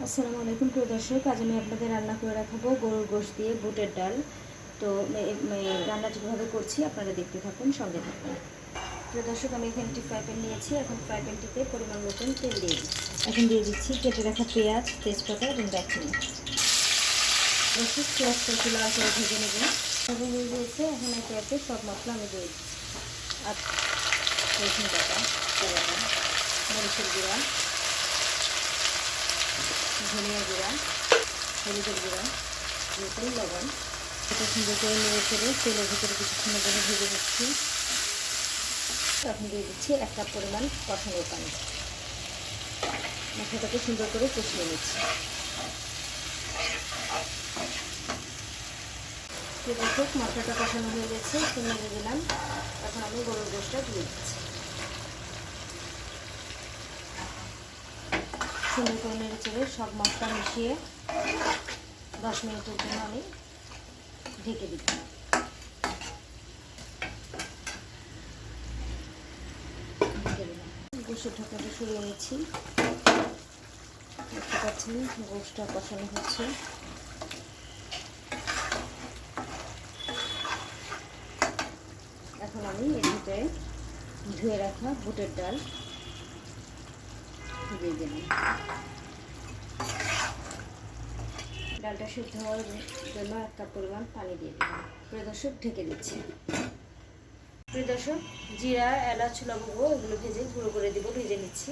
আসসালামু আলাইকুম প্রিয় দর্শক, আজ আমি আপনাদের রান্না করে রাখাবো গরুর গোশত দিয়ে বুটের ডাল। তো রান্নাটি কীভাবে করছি আপনারা দেখতে থাকুন, সঙ্গে থাকুন। প্রিয় দর্শক, আমি এখানে একটি ফ্রাই প্যান নিয়েছি। এখন ফ্রাই প্যানটিতে পরিমাণ মতন তেল দিয়ে দিচ্ছি। এখন দিয়ে দিচ্ছি কেটে রাখা পেঁয়াজ, তেজপাতা এবং দারচিনি। দর্শক, পেঁয়াজটা একটু লাল করে ভেজে নেব। এখন হয়ে গিয়েছে, এখন একে একে সব মশলা আমি দিয়ে দিচ্ছি। আর রসুন বাটা, মরিচের গুঁড়া, ধনিয়া গুঁড়া, হলুদের গুঁড়া, নতুন লবণ, এটা সুন্দর করে নেড়ে ফেলে তেলের ভিতরে কিছুক্ষণের জন্য ভেজে নিচ্ছি। এখন দিয়ে দিচ্ছি 1 কাপ পরিমাণ কষানো পানি। মশলাটাকে সুন্দর করে কষিয়ে নিচ্ছি। দর্শক, মশলাটা কষানো হয়ে গেছে, নেড়ে দিলাম। এখন আমি গরুর গোশতটা দিয়ে দিচ্ছি। সুন্দর করে নেড়ে চেড়ে সব মশলা মিশিয়ে 10 মিনিটের জন্য আমি ঢেকে দিচ্ছি। গোশতের ঢাকনাটা সরিয়ে নিচ্ছি। দেখতে পাচ্ছেন গোশতটা কষানো হচ্ছে। এখন আমি এর ভিতরে ধুয়ে রাখা বুটের ডাল দিয়ে দিলাম। ডালটা সিদ্ধ হওয়ার জন্য 1 কাপ পরিমাণ পানি দিয়ে দিলাম। প্রিয় দর্শক, ঢেকে দিচ্ছি। প্রিয় দর্শক, জিরা, এলাচ, লবঙ্গ এগুলো ভেজে গুঁড়ো করে দিব, ভেজে নিচ্ছি।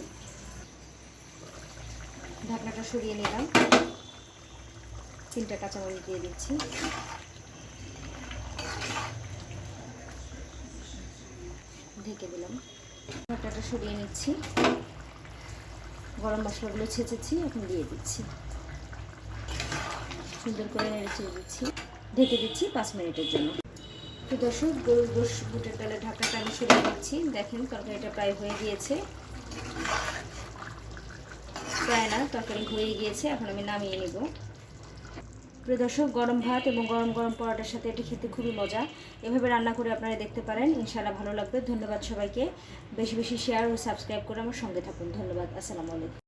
ঢাকনাটা সরিয়ে নিলাম। 3টা কাঁচামরিচ দিয়ে দিচ্ছি। ঢেকে দিলাম। ঢাকনাটা সরিয়ে নিচ্ছি। গরম মশলাগুলো ছেঁচেছি, এখন দিয়ে দিচ্ছি। সুন্দর করে নেড়ে ছেড়ে দিচ্ছি। ঢেকে দিচ্ছি 5 মিনিটের জন্য। তো দর্শক, গরুর গোশত বুটের ডালের ঢাকাটা আমি সরিয়ে দিচ্ছি। দেখেন তরকারিটা প্রায় হয়ে গিয়েছে। প্রায় না, তরকারি হয়ে গিয়েছে। এখন আমি নামিয়ে নেব। প্রিয় দর্শক, গরম ভাত এবং গরম গরম পরোটার সাথে এটি খেতে খুবই মজা। এভাবে রান্না করে আপনারা দেখতে পারেন, ইনশাআল্লাহ ভালো লাগবে। ধন্যবাদ সবাইকে। বেশি বেশি শেয়ার ও সাবস্ক্রাইব করে আমার সঙ্গে থাকুন। ধন্যবাদ। আসসালামু আলাইকুম।